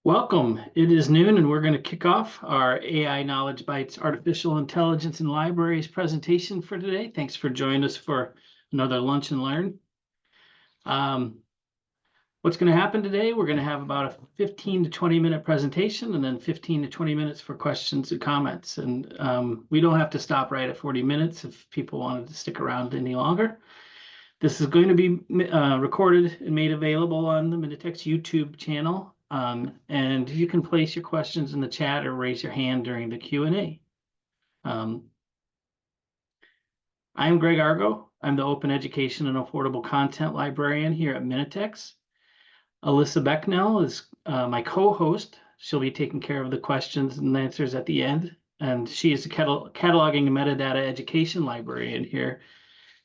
Welcome. It is noon and we're going to kick off our AI Knowledge Bites Artificial Intelligence in Libraries presentation for today. Thanks for joining us for another Lunch and Learn. What's going to happen today? We're going to have about a 15 to 20 minute presentation and then 15 to 20 minutes for questions and comments. And we don't have to stop right at 40 minutes if people wanted to stick around any longer. This is going to be recorded and made available on the Minitex YouTube channel. And you can place your questions in the chat or raise your hand during the Q&A. I'm Greg Argo. I'm the Open Education and Affordable Content Librarian here at Minitex. Alyssa Becknell is my co-host. She'll be taking care of the questions and answers at the end. And she is the cataloging and metadata education librarian here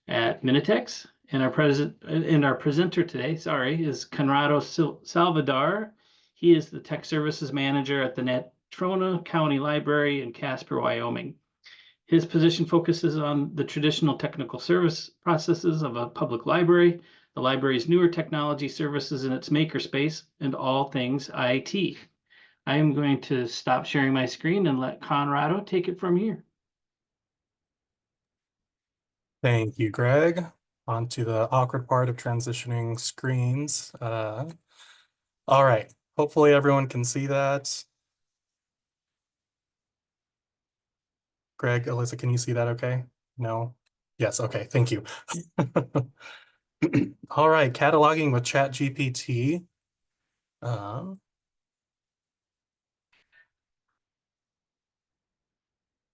at Minitex. And our presenter today, is Conrrado Saldivar. He is the Tech Services Manager at the Natrona County Library in Casper, Wyoming. His position focuses on the traditional technical service processes of a public library, the library's newer technology services in its makerspace, and all things IT. I am going to stop sharing my screen and let Conrrado take it from here. Thank you, Greg. On to the awkward part of transitioning screens. All right, hopefully everyone can see that. Greg, Alyssa, can you see that okay? No? Yes, okay, thank you. All right, cataloging with ChatGPT.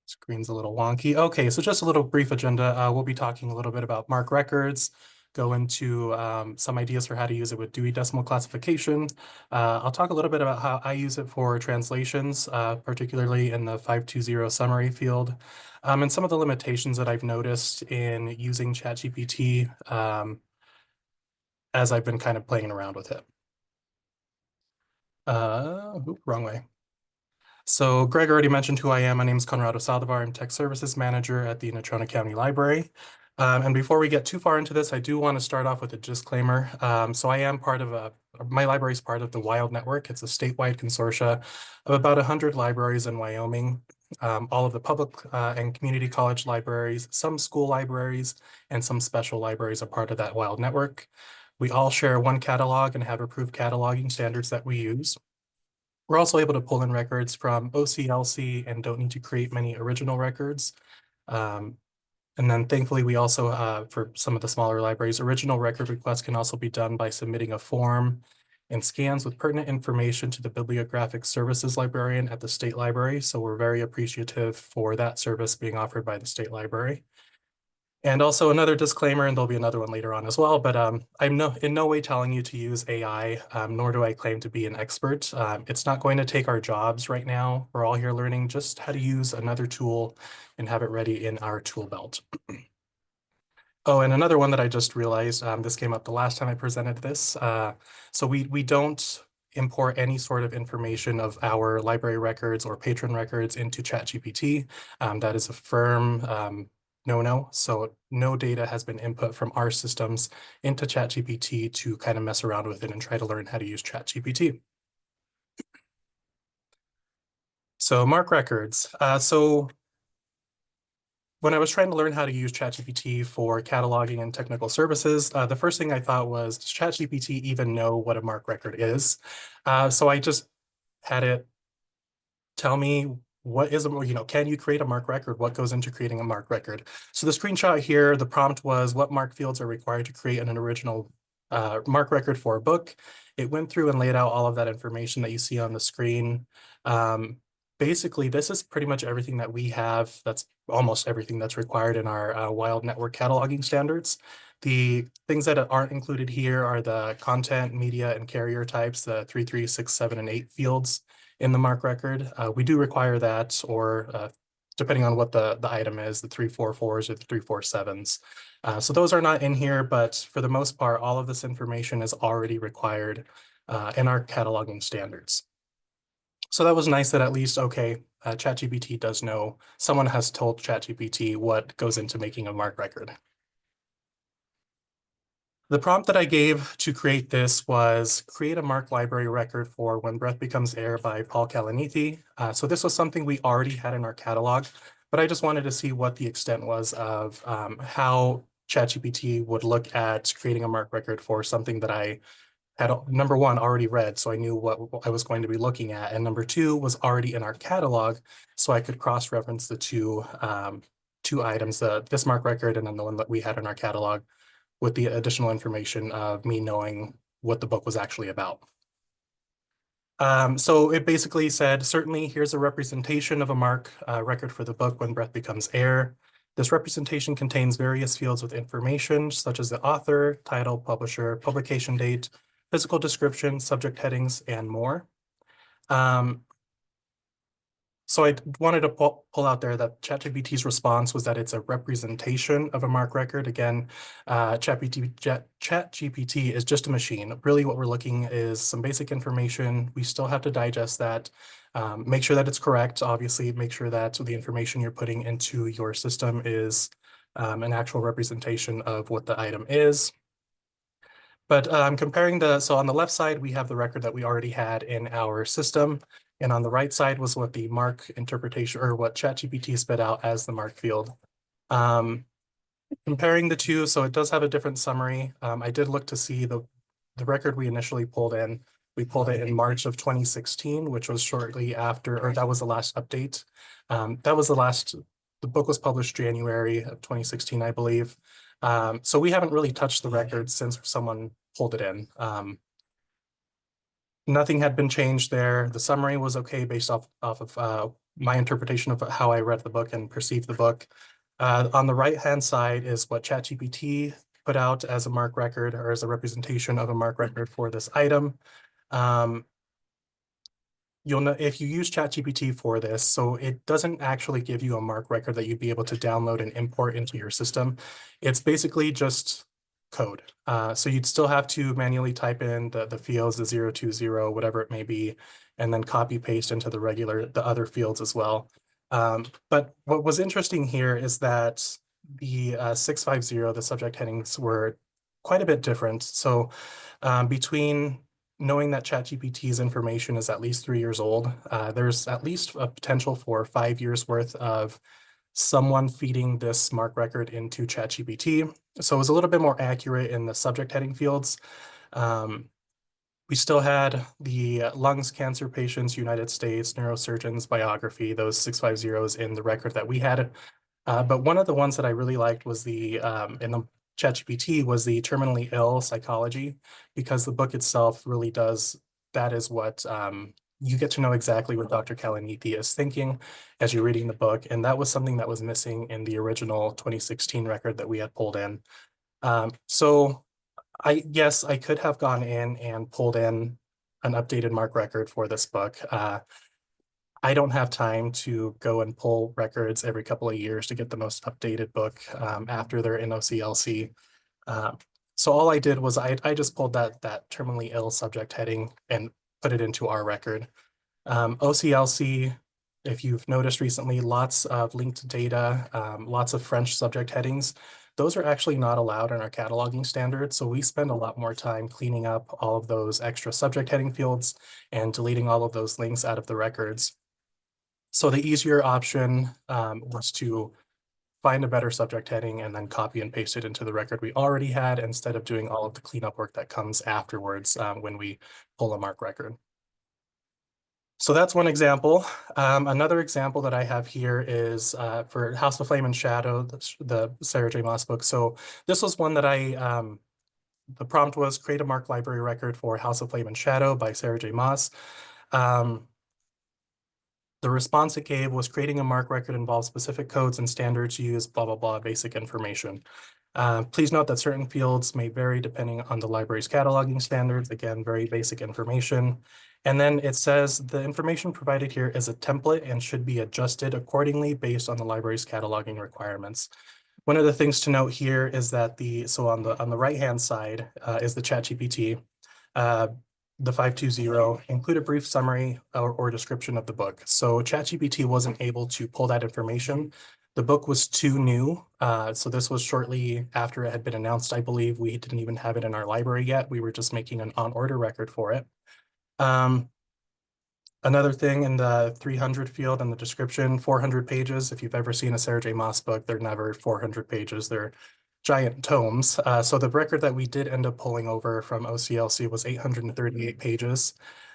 Screen's a little wonky. Okay, so just a little brief agenda. We'll be talking a little bit about MARC records, go into some ideas for how to use it with Dewey Decimal classification. I'll talk a little bit about how I use it for translations, particularly in the 520 summary field, and some of the limitations that I've noticed in using ChatGPT as I've been kind of playing around with it. Wrong way. So Greg already mentioned who I am. My name is Conrrado Saldivar. I'm Tech Services Manager at the Natrona County Library. And before we get too far into this, I do want to start off with a disclaimer. So I am part of my library is part of the WILD Network. It's a statewide consortia of about 100 libraries in Wyoming. All of the public and community college libraries, some school libraries, and some special libraries are part of that WILD Network. We all share one catalog and have approved cataloging standards that we use. We're also able to pull in records from OCLC and don't need to create many original records. And then thankfully, we also, for some of the smaller libraries, original record requests can also be done by submitting a form and scans with pertinent information to the Bibliographic Services Librarian at the State Library. So we're very appreciative for that service being offered by the State Library. And also another disclaimer, and there'll be another one later on as well, but I'm in no way telling you to use AI, nor do I claim to be an expert. It's not going to take our jobs right now. We're all here learning just how to use another tool and have it ready in our tool belt. Oh, and another one that I just realized, this came up the last time I presented this. So we don't import any sort of information of our library records or patron records into ChatGPT. That is a firm no. So no data has been input from our systems into ChatGPT to kind of mess around with it and try to learn how to use ChatGPT. So MARC records. So when I was trying to learn how to use ChatGPT for cataloging and technical services, the first thing I thought was, does ChatGPT even know what a MARC record is? So I just had it tell me, what is a, can you create a MARC record? What goes into creating a MARC record? So the screenshot here, the prompt was, what MARC fields are required to create an original MARC record for a book? It went through and laid out all of that information that you see on the screen. Basically, this is pretty much everything that we have. That's almost everything that's required in our WILD Network cataloging standards. The things that aren't included here are the content, media, and carrier types, the 3, 3, 6, 7, and 8 fields in the MARC record. We do require that, or depending on what the item is, the 344s or the 347s. So those are not in here, but for the most part, all of this information is already required in our cataloging standards. So that was nice that at least, okay, ChatGPT does know, someone has told ChatGPT what goes into making a MARC record. The prompt that I gave to create this was create a MARC library record for When Breath Becomes Air by Paul Kalanithi. So this was something we already had in our catalog, but I just wanted to see what the extent was of how ChatGPT would look at creating a MARC record for something that I had, number one, already read, so I knew what I was going to be looking at, and number two was already in our catalog, so I could cross-reference the two items, this MARC record and then the one that we had in our catalog, with the additional information of me knowing what the book was actually about. So it basically said, certainly here's a representation of a MARC record for the book When Breath Becomes Air. This representation contains various fields with information such as the author, title, publisher, publication date, physical description, subject headings, and more. So I wanted to pull out there that ChatGPT's response was that it's a representation of a MARC record. Again, ChatGPT is just a machine. Really what we're looking is some basic information. We still have to digest that, make sure that it's correct. Obviously, make sure that the information you're putting into your system is an actual representation of what the item is. But comparing so on the left side, we have the record that we already had in our system. And on the right side was what the MARC interpretation, or what ChatGPT spit out as the MARC field. Comparing the two, so it does have a different summary. I did look to see the record we initially pulled in. We pulled it in March of 2016, which was shortly after, or that was the last update. That was the book was published January of 2016, I believe. So we haven't really touched the record since someone pulled it in. Nothing had been changed there. The summary was okay based off of my interpretation of how I read the book and perceived the book. On the right-hand side is what ChatGPT put out as a MARC record, or as a representation of a MARC record for this item. You'll know if you use ChatGPT for this, so it doesn't actually give you a MARC record that you'd be able to download and import into your system. It's basically just code. So you'd still have to manually type in the fields, the 020, whatever it may be, and then copy paste into the other fields as well. But what was interesting here is that the 650, the subject headings, were quite a bit different. So between knowing that ChatGPT's information is at least 3 years old, there's at least a potential for 5 years worth of someone feeding this MARC record into ChatGPT. So it was a little bit more accurate in the subject heading fields. We still had the lungs cancer patients, United States, neurosurgeons, biography, those 650s in the record that we had. But one of the ones that I really liked was in the ChatGPT was the terminally ill psychology, because the book itself really that is what you get to know exactly what Dr. Kalanithi is thinking as you're reading the book. And that was something that was missing in the original 2016 record that we had pulled in. So yes, I could have gone in and pulled in an updated MARC record for this book. I don't have time to go and pull records every couple of years to get the most updated book after they're in OCLC. So all I did was I just pulled that terminally ill subject heading and put it into our record. OCLC, if you've noticed recently, lots of linked data, lots of French subject headings. Those are actually not allowed in our cataloging standards. So we spend a lot more time cleaning up all of those extra subject heading fields and deleting all of those links out of the records. So the easier option was to find a better subject heading and then copy and paste it into the record we already had, instead of doing all of the cleanup work that comes afterwards when we pull a MARC record. So that's one example. Another example that I have here is for House of Flame and Shadow, the Sarah J. Maas book. So this was one that the prompt was create a MARC library record for House of Flame and Shadow by Sarah J. Maas. The response it gave was creating a MARC record involves specific codes and standards used, blah, blah, blah, basic information. Please note that certain fields may vary depending on the library's cataloging standards. Again, very basic information. And then it says the information provided here is a template and should be adjusted accordingly based on the library's cataloging requirements. One of the things to note here is that so on the right-hand side is the ChatGPT. The 520, include a brief summary or description of the book. So ChatGPT wasn't able to pull that information. The book was too new. So this was shortly after it had been announced, I believe. We didn't even have it in our library yet. We were just making an on-order record for it. Another thing in the 300 field in the description, 400 pages. If you've ever seen a Sarah J. Maas book, they're never 400 pages. They're giant tomes. So the record that we did end up pulling over from OCLC was 838 pages.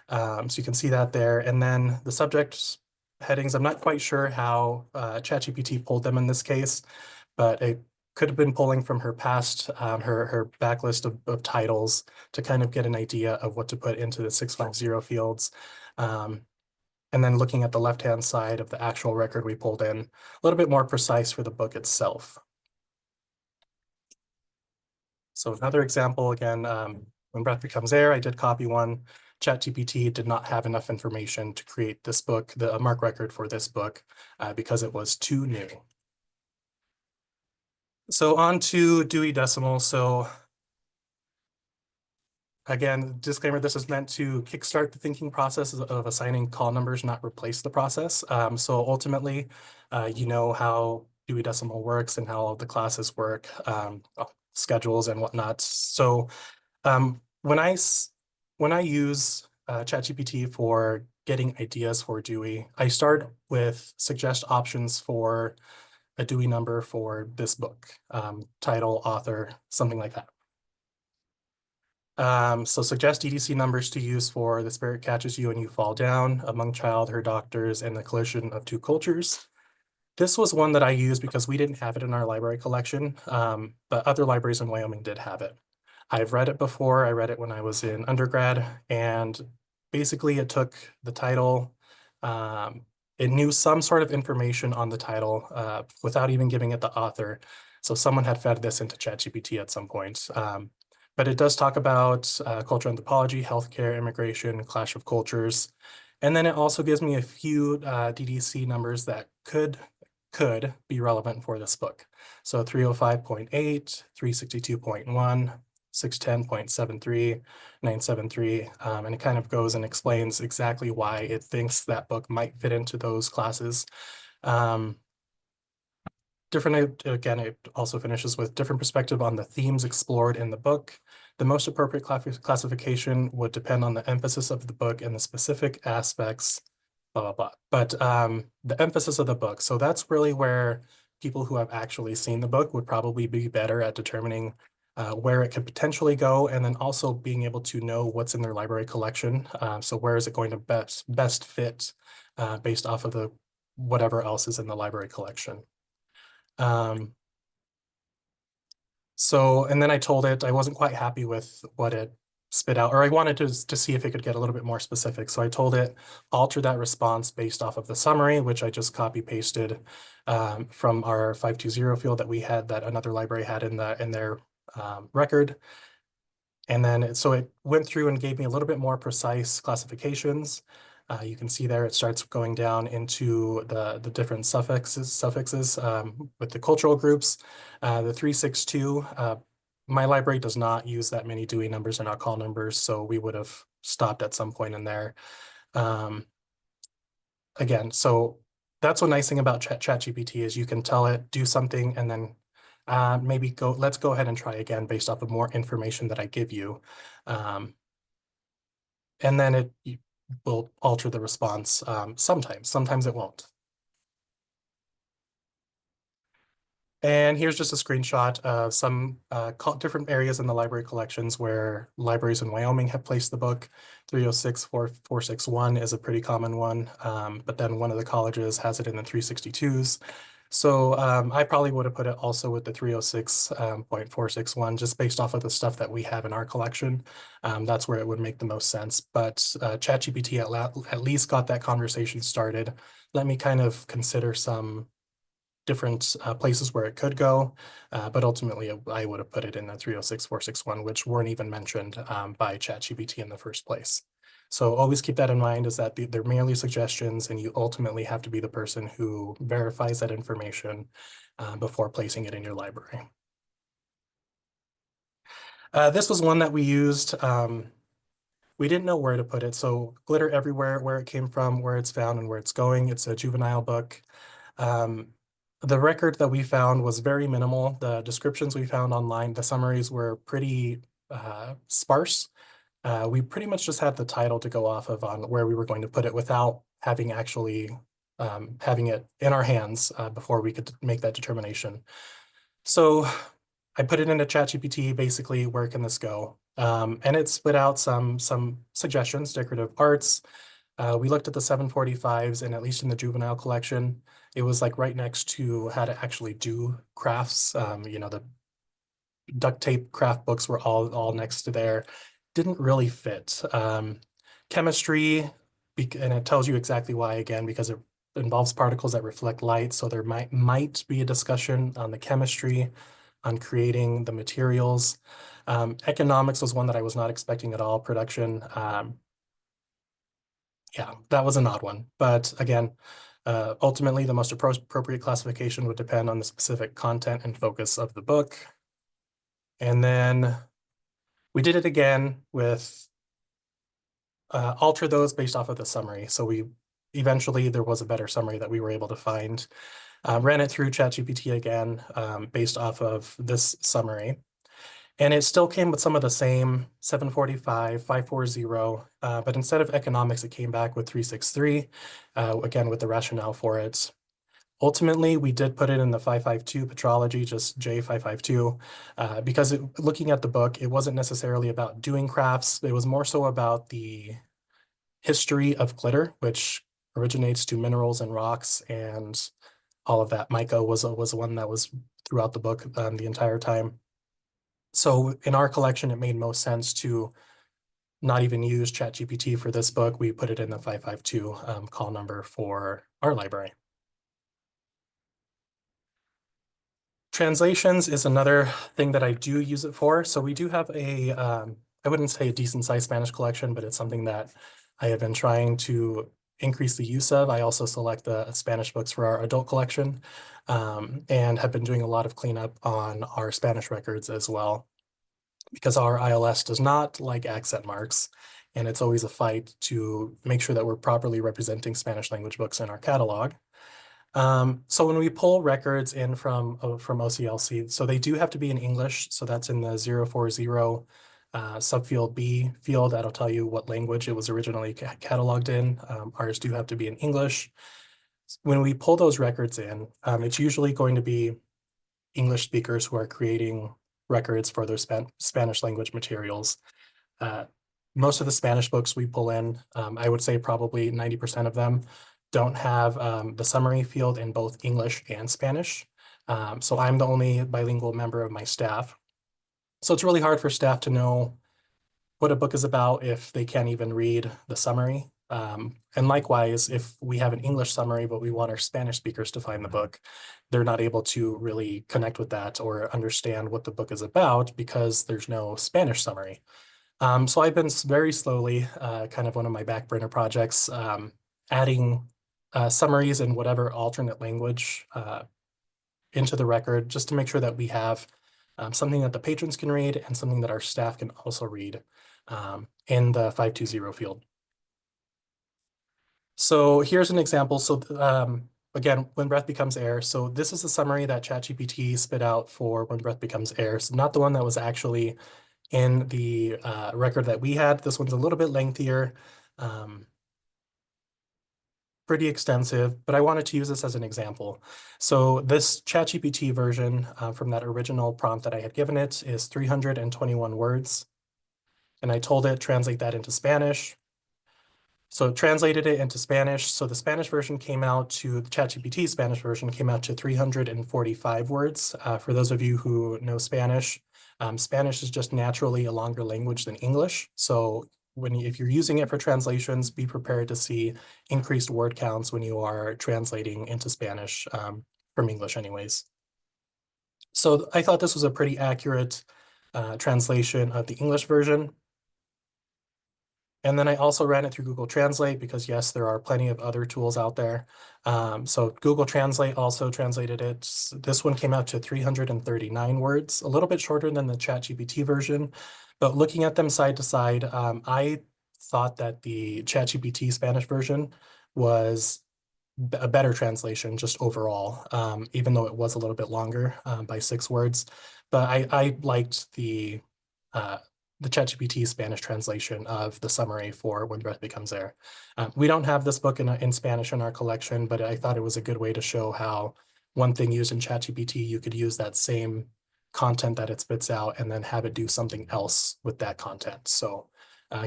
So you can see that there. And then the subject headings, I'm not quite sure how ChatGPT pulled them in this case, but it could have been pulling from her past, her backlist of titles to kind of get an idea of what to put into the 650 fields. And then looking at the left-hand side of the actual record we pulled in, a little bit more precise for the book itself. So another example, again, when breath becomes air, I did copy one. ChatGPT did not have enough information to create this book, the MARC record for this book, because it was too new. So on to Dewey Decimal. So again, disclaimer, this is meant to kickstart the thinking process of assigning call numbers, not replace the process. So ultimately, you know how Dewey Decimal works and how all the classes work, schedules and whatnot. So when I use ChatGPT for getting ideas for Dewey, I start with suggest options for a Dewey number for this book, title, author, something like that. So suggest EDC numbers to use for The Spirit Catches You and You Fall Down, Among Child, Her Doctors, and The Collision of Two Cultures. This was one that I used because we didn't have it in our library collection, but other libraries in Wyoming did have it. I've read it before. I read it when I was in undergrad, and basically it took the title. It knew some sort of information on the title without even giving it the author. So someone had fed this into ChatGPT at some point. But it does talk about cultural anthropology, healthcare, immigration, clash of cultures. And then it also gives me a few DDC numbers that could be relevant for this book. So 305.8, 362.1, 610.73, 973, and it kind of goes and explains exactly why it thinks that book might fit into those classes. Again, it also finishes with different perspective on the themes explored in the book. The most appropriate classification would depend on the emphasis of the book and the specific aspects, blah, blah, blah. But the emphasis of the book, so that's really where people who have actually seen the book would probably be better at determining where it could potentially go, and then also being able to know what's in their library collection. So where is it going to best fit based off of the whatever else is in the library collection. And then I told it I wasn't quite happy with what it spit out, or I wanted to see if it could get a little bit more specific. So I told it alter that response based off of the summary, which I just copy pasted from our 520 field that we had, that another library had in their record. And then so it went through and gave me a little bit more precise classifications. You can see there it starts going down into the different suffixes with the cultural groups. The 362, my library does not use that many Dewey numbers and our call numbers, so we would have stopped at some point in there. Again, so that's one nice thing about ChatGPT is you can tell it do something and then let's go ahead and try again based off of more information that I give you. And then it will alter the response sometimes it won't. And here's just a screenshot of some different areas in the library collections where libraries in Wyoming have placed the book. 306, 461 is a pretty common one, but then one of the colleges has it in the 362s. So I probably would have put it also with the 306.461 just based off of the stuff that we have in our collection. That's where it would make the most sense. But ChatGPT at least got that conversation started. Let me kind of consider some different places where it could go, but ultimately I would have put it in the 306.461, which weren't even mentioned by ChatGPT in the first place. So always keep that in mind, is that they're merely suggestions and you ultimately have to be the person who verifies that information before placing it in your library. This was one that we used. We didn't know where to put it. So Glitter Everywhere, where it came from, where it's found, and where it's going. It's a juvenile book. the record that we found was very minimal. The descriptions we found online, the summaries were pretty sparse. We pretty much just had the title to go off of on where we were going to put it without having actually having it in our hands before we could make that determination. So I put it into ChatGPT, basically, where can this go? And it spit out some suggestions, decorative arts. We looked at the 745s, and at least in the juvenile collection, it was like right next to how to actually do crafts. The duct tape craft books were all next to there. Didn't really fit. Chemistry, and it tells you exactly why, again, because it involves particles that reflect light. So there might be a discussion on the chemistry, on creating the materials. Economics was one that I was not expecting at all. Production, yeah, that was an odd one. But again, ultimately, the most appropriate classification would depend on the specific content and focus of the book. And then we did it again with alter those based off of the summary. So eventually there was a better summary that we were able to find. Ran it through ChatGPT again based off of this summary. And it still came with some of the same 745, 540, but instead of economics, it came back with 363, again, with the rationale for it. Ultimately, we did put it in the 552 petrology, just J552, because looking at the book, it wasn't necessarily about doing crafts. It was more so about the history of glitter, which originates to minerals and rocks and all of that. Mica was one that was throughout the book the entire time. So in our collection, it made most sense to not even use ChatGPT for this book. We put it in the 552 call number for our library. Translations is another thing that I do use it for. So we do have I wouldn't say a decent sized Spanish collection, but it's something that I have been trying to increase the use of. I also select the Spanish books for our adult collection and have been doing a lot of cleanup on our Spanish records as well, because our ILS does not like accent marks. And it's always a fight to make sure that we're properly representing Spanish language books in our catalog. So when we pull records in from OCLC, so they do have to be in English. So that's in the 040 subfield B field. That'll tell you what language it was originally cataloged in. Ours do have to be in English. When we pull those records in, it's usually going to be English speakers who are creating records for their Spanish language materials. Most of the Spanish books we pull in, I would say probably 90% of them don't have the summary field in both English and Spanish. So I'm the only bilingual member of my staff. So it's really hard for staff to know what a book is about if they can't even read the summary. And likewise, if we have an English summary, but we want our Spanish speakers to find the book, they're not able to really connect with that or understand what the book is about because there's no Spanish summary. So I've been very slowly, kind of one of my back burner projects, adding summaries in whatever alternate language into the record, just to make sure that we have something that the patrons can read and something that our staff can also read in the 520 field. So here's an example. So again, When Breath Becomes Air. So this is the summary that ChatGPT spit out for When Breath Becomes Air. So not the one that was actually in the record that we had. This one's a little bit lengthier, pretty extensive, but I wanted to use this as an example. So this ChatGPT version from that original prompt that I had given it is 321 words. And I told it translate that into Spanish. So it translated it into Spanish. So the Spanish version came out to, the ChatGPT Spanish version came out to 345 words. For those of you who know Spanish, Spanish is just naturally a longer language than English. So if you're using it for translations, be prepared to see increased word counts when you are translating into Spanish from English anyways. So I thought this was a pretty accurate translation of the English version. And then I also ran it through Google Translate because yes, there are plenty of other tools out there. So Google Translate also translated it. This one came out to 339 words, a little bit shorter than the ChatGPT version. But looking at them side to side, I thought that the ChatGPT Spanish version was a better translation just overall, even though it was a little bit longer by 6 words. But I liked the ChatGPT Spanish translation of the summary for When Breath Becomes Air. We don't have this book in Spanish in our collection, but I thought it was a good way to show how one thing used in ChatGPT, you could use that same content that it spits out and then have it do something else with that content. So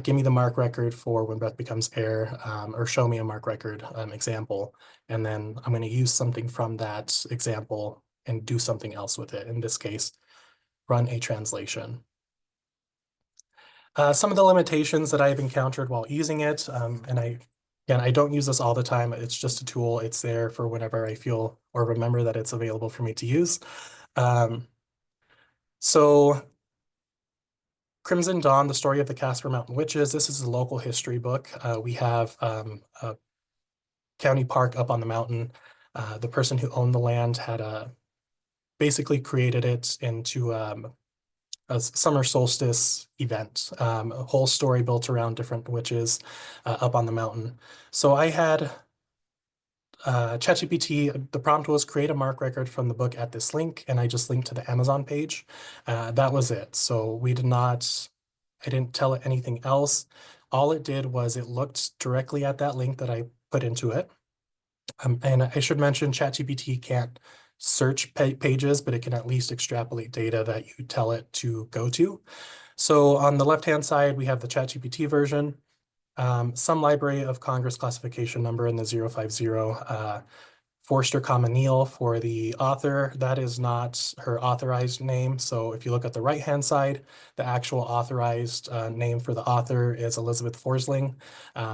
give me the MARC record for When Breath Becomes Air, or show me a MARC record example, and then I'm going to use something from that example and do something else with it. In this case, run a translation. Some of the limitations that I've encountered while using it, and I don't use this all the time. It's just a tool. It's there for whenever I feel or remember that it's available for me to use. So Crimson Dawn, the story of the Casper Mountain Witches. This is a local history book. We have a county park up on the mountain. The person who owned the land had basically created it into a summer solstice event, a whole story built around different witches up on the mountain. So I had ChatGPT, the prompt was create a MARC record from the book at this link, and I just linked to the Amazon page. That was it. So I didn't tell it anything else. All it did was it looked directly at that link that I put into it. And I should mention ChatGPT can't search pages, but it can at least extrapolate data that you tell it to go to. So on the left-hand side, we have the ChatGPT version, some Library of Congress classification number in the 050, Forster Neal for the author. That is not her authorized name. So if you look at the right-hand side, the actual authorized name for the author is Elizabeth Forsling.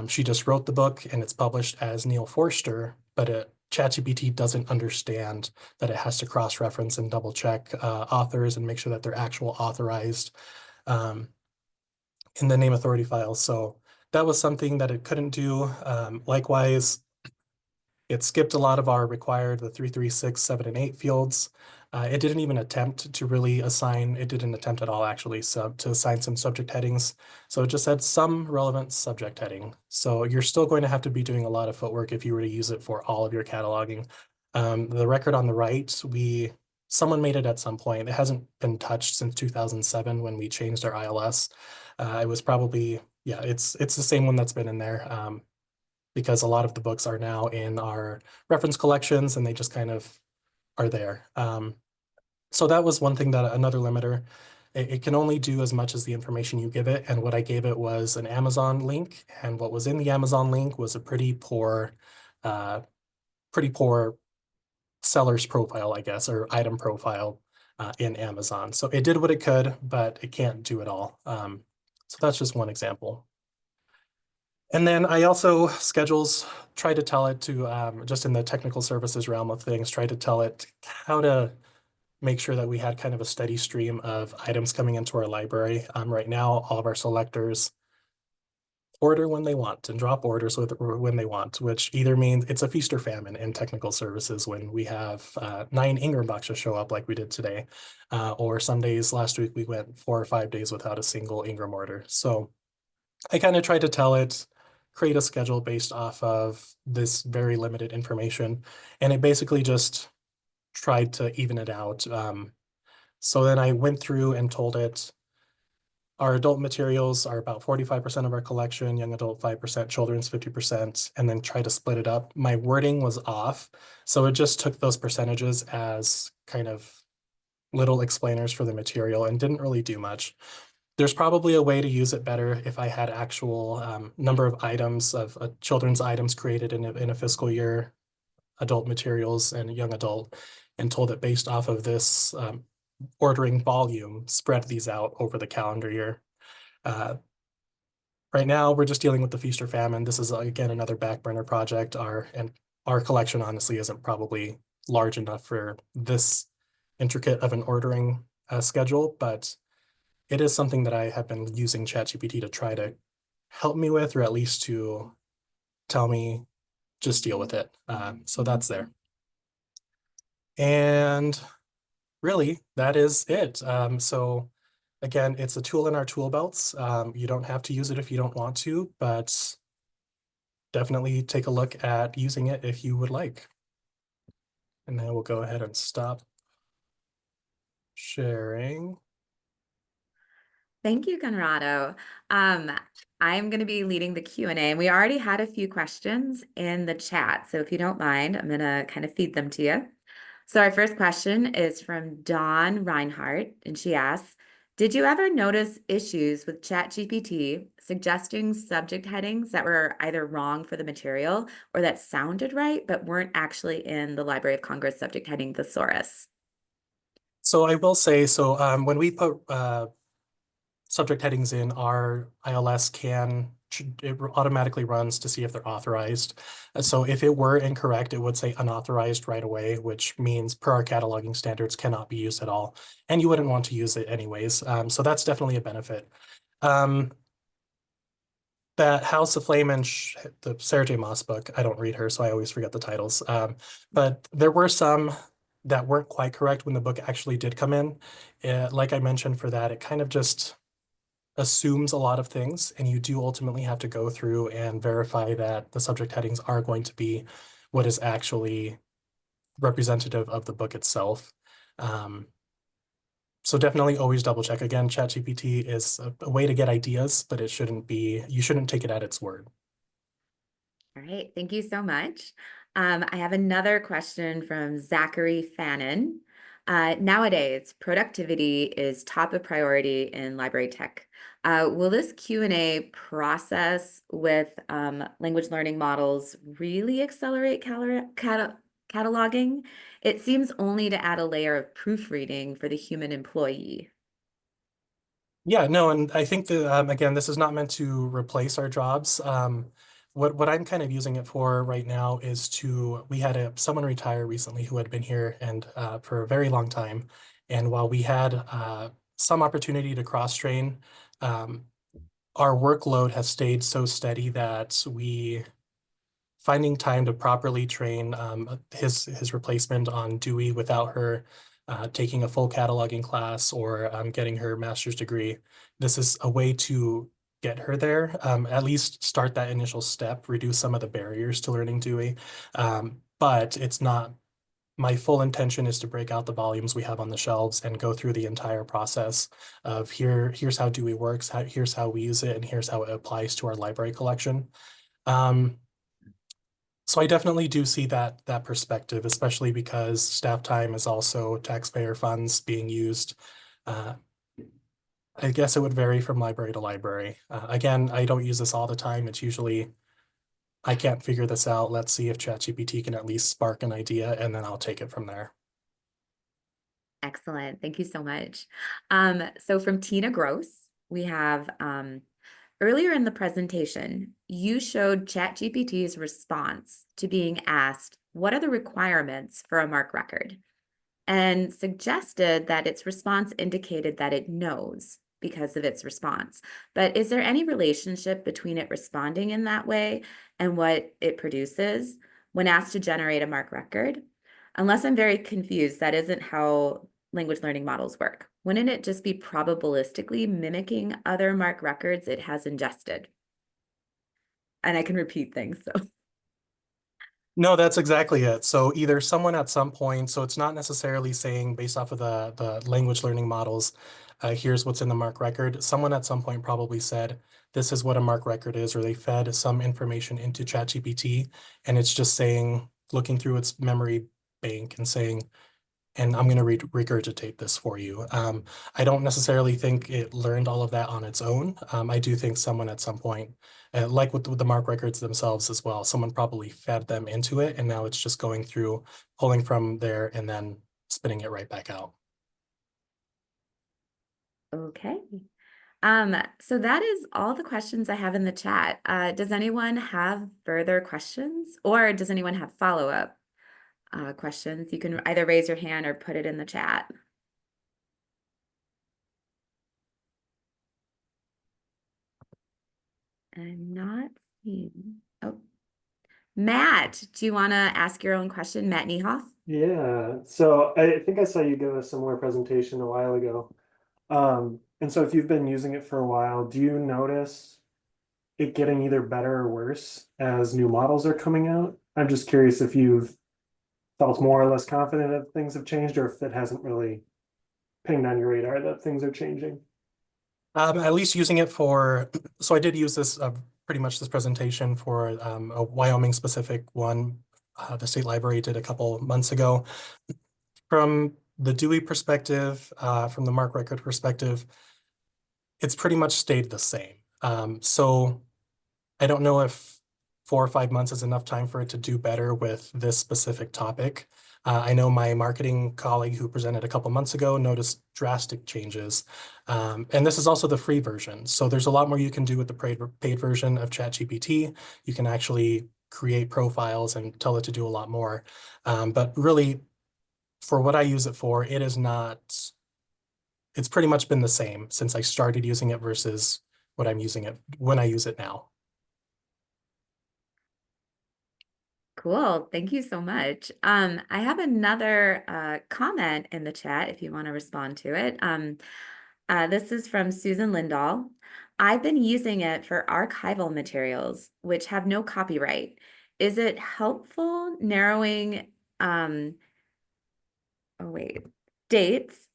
She just wrote the book and it's published as Neil Forster, but ChatGPT doesn't understand that it has to cross-reference and double-check authors and make sure that they're actual authorized in the name authority files. So that was something that it couldn't do. Likewise, it skipped a lot of our required, the 3, 6, 7, and 8 fields. It didn't even attempt to really assign, it didn't attempt at all actually, to assign some subject headings. So it just had some relevant subject heading. So you're still going to have to be doing a lot of footwork if you were to use it for all of your cataloging. The record on the right, someone made it at some point. It hasn't been touched since 2007 when we changed our ILS. It was probably, yeah, it's the same one that's been in there. Because a lot of the books are now in our reference collections and they just kind of are there. So that was one thing, that another limiter. It can only do as much as the information you give it. And what I gave it was an Amazon link. And what was in the Amazon link was a pretty poor seller's profile, I guess, or item profile in Amazon. So it did what it could, but it can't do it all. So that's just one example. And then I also try to tell it to, just in the technical services realm of things, try to tell it how to make sure that we had kind of a steady stream of items coming into our library. Right now, all of our selectors order when they want and drop orders when they want, which either means it's a feast or famine in technical services when we have 9 Ingram boxes show up like we did today. Or some days last week, we went 4 or 5 days without a single Ingram order. So I kind of tried to tell it, create a schedule based off of this very limited information. And it basically just tried to even it out. So then I went through and told it, our adult materials are about 45% of our collection, young adult 5%, children's 50%, and then try to split it up. My wording was off. So it just took those percentages as kind of little explainers for the material and didn't really do much. There's probably a way to use it better if I had actual number of items of children's items created in a fiscal year, adult materials and young adult, and told it based off of this ordering volume, spread these out over the calendar year. Right now, we're just dealing with the feast or famine. This is, again, another back burner project. Our collection honestly isn't probably large enough for this intricate of an ordering schedule, but it is something that I have been using ChatGPT to try to help me with, or at least to tell me, just deal with it. So that's there. And really, that is it. So again, it's a tool in our tool belts. You don't have to use it if you don't want to, but definitely take a look at using it if you would like. And then we'll go ahead and stop sharing. Thank you, Conrado. I'm going to be leading the Q&A, and we already had a few questions in the chat. So if you don't mind, I'm going to kind of feed them to you. So our first question is from Dawn Reinhardt, and she asks, did you ever notice issues with ChatGPT suggesting subject headings that were either wrong for the material or that sounded right, but weren't actually in the Library of Congress subject heading thesaurus? So I will say, so when we put subject headings in, our ILS it automatically runs to see if they're authorized. So if it were incorrect, it would say unauthorized right away, which means per our cataloging standards cannot be used at all. And you wouldn't want to use it anyways. So that's definitely a benefit. That House of Flame and the Sarah J. Maas book, I don't read her, so I always forget the titles. But there were some that weren't quite correct when the book actually did come in. Like I mentioned for that, it kind of just assumes a lot of things, and you do ultimately have to go through and verify that the subject headings are going to be what is actually representative of the book itself. So definitely always double check. Again, ChatGPT is a way to get ideas, but you shouldn't take it at its word. All right, thank you so much. I have another question from Zachary Fannin. Nowadays, productivity is top of priority in library tech. Will this Q&A process with language learning models really accelerate cataloging? It seems only to add a layer of proofreading for the human employee. Yeah, no, and I think that again, this is not meant to replace our jobs. What I'm kind of using it for right now is we had someone retire recently who had been here and for a very long time, and while we had some opportunity to cross train, our workload has stayed so steady that finding time to properly train his replacement on Dewey without her taking a full cataloging class or getting her master's degree. This is a way to get her there, at least start that initial step, reduce some of the barriers to learning Dewey. But it's not, my full intention is to break out the volumes we have on the shelves and go through the entire process of here's how Dewey works, here's how we use it, and here's how it applies to our library collection. So I definitely do see that perspective, especially because staff time is also taxpayer funds being used. I guess it would vary from library to library. Again, I don't use this all the time. It's usually, I can't figure this out. Let's see if ChatGPT can at least spark an idea, and then I'll take it from there. Excellent. Thank you so much. So from Tina Gross, we have earlier in the presentation, you showed ChatGPT's response to being asked, what are the requirements for a MARC record? And suggested that its response indicated that it knows because of its response. But is there any relationship between it responding in that way and what it produces when asked to generate a MARC record? Unless I'm very confused, that isn't how language learning models work. Wouldn't it just be probabilistically mimicking other MARC records it has ingested? And I can repeat things, so. No, that's exactly it. So either someone at some point, so it's not necessarily saying based off of the language learning models, here's what's in the MARC record. Someone at some point probably said, this is what a MARC record is, or they fed some information into ChatGPT, and it's just saying, looking through its memory bank and saying, and I'm going to regurgitate this for you. I don't necessarily think it learned all of that on its own. I do think someone at some point, like with the MARC records themselves as well, someone probably fed them into it, and now it's just going through, pulling from there, and then spitting it right back out. Okay. So that is all the questions I have in the chat. Does anyone have further questions, or does anyone have follow-up questions? You can either raise your hand or put it in the chat. I'm not seeing. Oh, Matt, do you want to ask your own question, Matt Niehoff? Yeah, so I think I saw you give a similar presentation a while ago. And so if you've been using it for a while, do you notice it getting either better or worse as new models are coming out? I'm just curious if you've felt more or less confident that things have changed, or if it hasn't really pinged on your radar that things are changing. At least using it for, so I did use this pretty much this presentation for a Wyoming specific one. The state library did a couple months ago. From the Dewey perspective, from the MARC record perspective, it's pretty much stayed the same. So I don't know if 4 or 5 months is enough time for it to do better with this specific topic. I know my marketing colleague who presented a couple months ago noticed drastic changes. And this is also the free version. So there's a lot more you can do with the paid version of ChatGPT. You can actually create profiles and tell it to do a lot more. But really, for what I use it for, it is not, it's pretty much been the same since I started using it versus what I'm using it when I use it now. Cool. Thank you so much. I have another comment in the chat if you want to respond to it. This is from Susan Lindahl. I've been using it for archival materials, which have no copyright. Is it helpful narrowing, dates?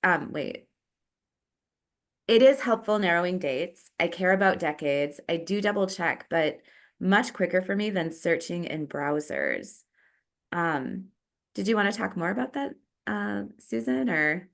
It is helpful narrowing dates. I care about decades. I do double check, but much quicker for me than searching in browsers. Did you want to talk more about that, Susan, or?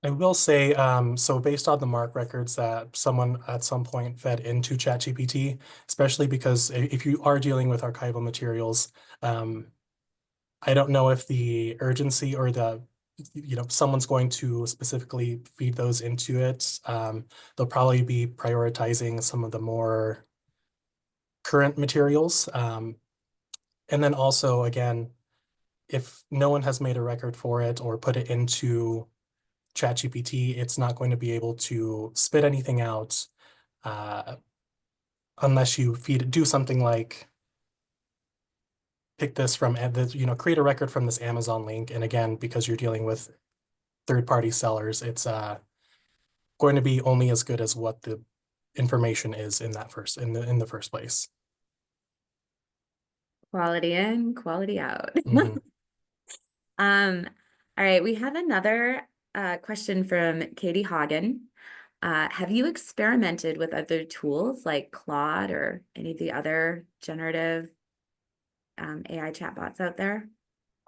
I will say, so based on the MARC records that someone at some point fed into ChatGPT, especially because if you are dealing with archival materials, I don't know if the urgency or someone's going to specifically feed those into it. They'll probably be prioritizing some of the more current materials. And then also, again, if no one has made a record for it or put it into ChatGPT, it's not going to be able to spit anything out unless you do something like pick this from, create a record from this Amazon link. And again, because you're dealing with third-party sellers, it's going to be only as good as what the information is in the first place. Quality in, quality out. Mhm. All right, we have another question from Katie Hagen. Have you experimented with other tools like Claude or any of the other generative AI chatbots out there?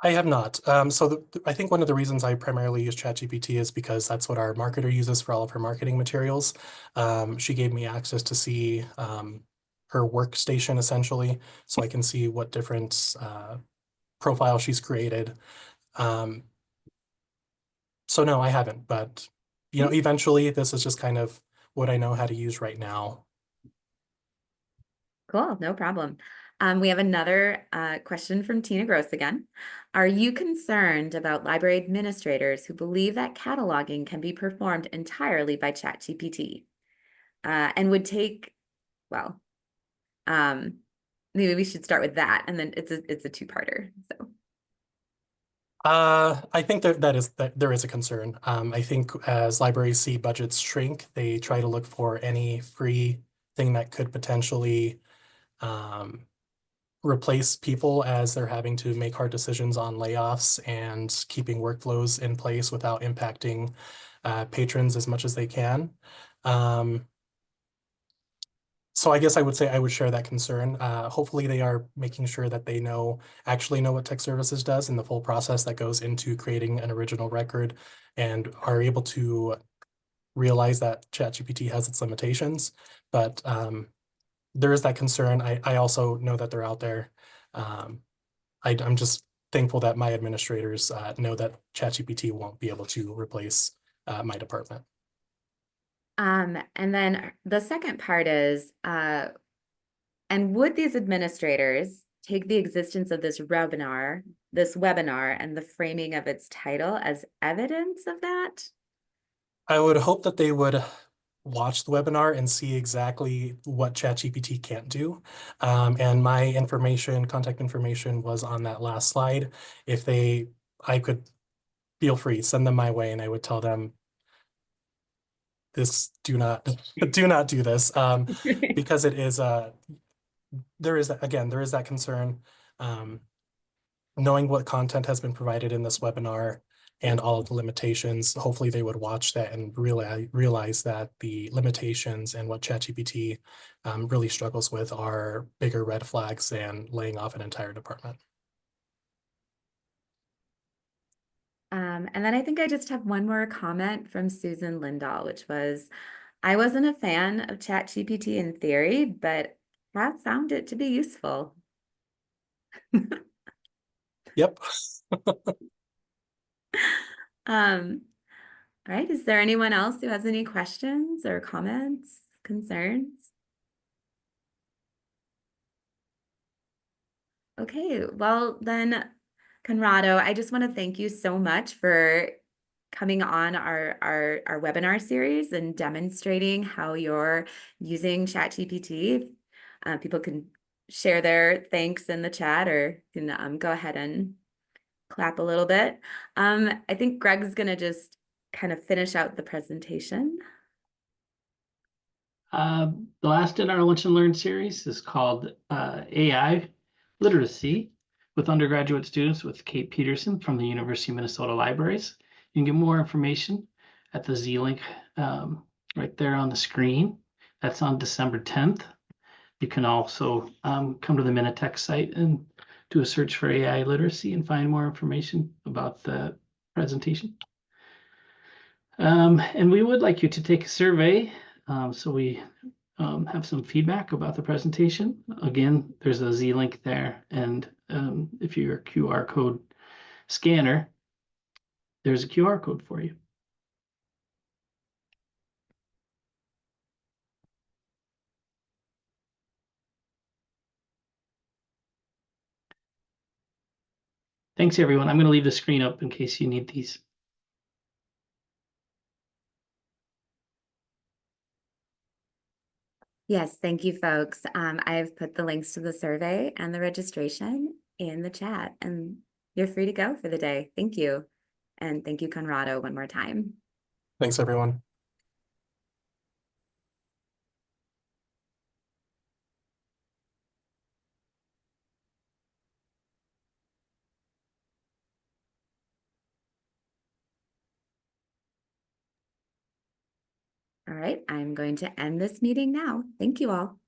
I have not. So I think one of the reasons I primarily use ChatGPT is because that's what our marketer uses for all of her marketing materials. She gave me access to see her workstation essentially, so I can see what different profiles she's created. So no, I haven't, but eventually this is just kind of what I know how to use right now. Cool, no problem. We have another question from Tina Gross again. Are you concerned about library administrators who believe that cataloging can be performed entirely by ChatGPT and would take, well, maybe we should start with that, and then it's a two-parter. So. I think that there is a concern. I think as libraries see budgets shrink, they try to look for any free thing that could potentially replace people as they're having to make hard decisions on layoffs and keeping workflows in place without impacting patrons as much as they can. So I guess I would say I would share that concern. Hopefully they are making sure that they actually know what tech services does and the full process that goes into creating an original record and are able to realize that ChatGPT has its limitations. But there is that concern. I also know that they're out there. I'm just thankful that my administrators know that ChatGPT won't be able to replace my department. And then the second part is, and would these administrators take the existence of this webinar and the framing of its title as evidence of that? I would hope that they would watch the webinar and see exactly what ChatGPT can't do. And my contact information was on that last slide. If I could feel free, send them my way, and I would tell them, do not do this, because it is there is that concern. Knowing what content has been provided in this webinar and all of the limitations, hopefully they would watch that and realize that the limitations and what ChatGPT really struggles with are bigger red flags than laying off an entire department. And then I think I just have one more comment from Susan Lindahl, which was, I wasn't a fan of ChatGPT in theory, but have found it to be useful. Yep. All right, is there anyone else who has any questions or comments, concerns? Okay, well then, Conrrado, I just want to thank you so much for coming on our webinar series and demonstrating how you're using ChatGPT. People can share their thanks in the chat, or can go ahead and clap a little bit. I think Greg's gonna just kind of finish out the presentation. The last in our Lunch and Learn series is called AI Literacy with undergraduate students with Kate Peterson from the University of Minnesota Libraries. You can get more information at the Z link right there on the screen. That's on December 10th. You can also come to the Minitex site and do a search for AI literacy and find more information about the presentation. And we would like you to take a survey so we have some feedback about the presentation. Again, there's a Z link there, and if you're a QR code scanner, there's a QR code for you. Thanks, everyone. I'm going to leave the screen up in case you need these. Yes, thank you, folks. I've put the links to the survey and the registration in the chat, and you're free to go for the day. Thank you. And thank you, Conrrado, one more time. Thanks, everyone. All right, I'm going to end this meeting now. Thank you all.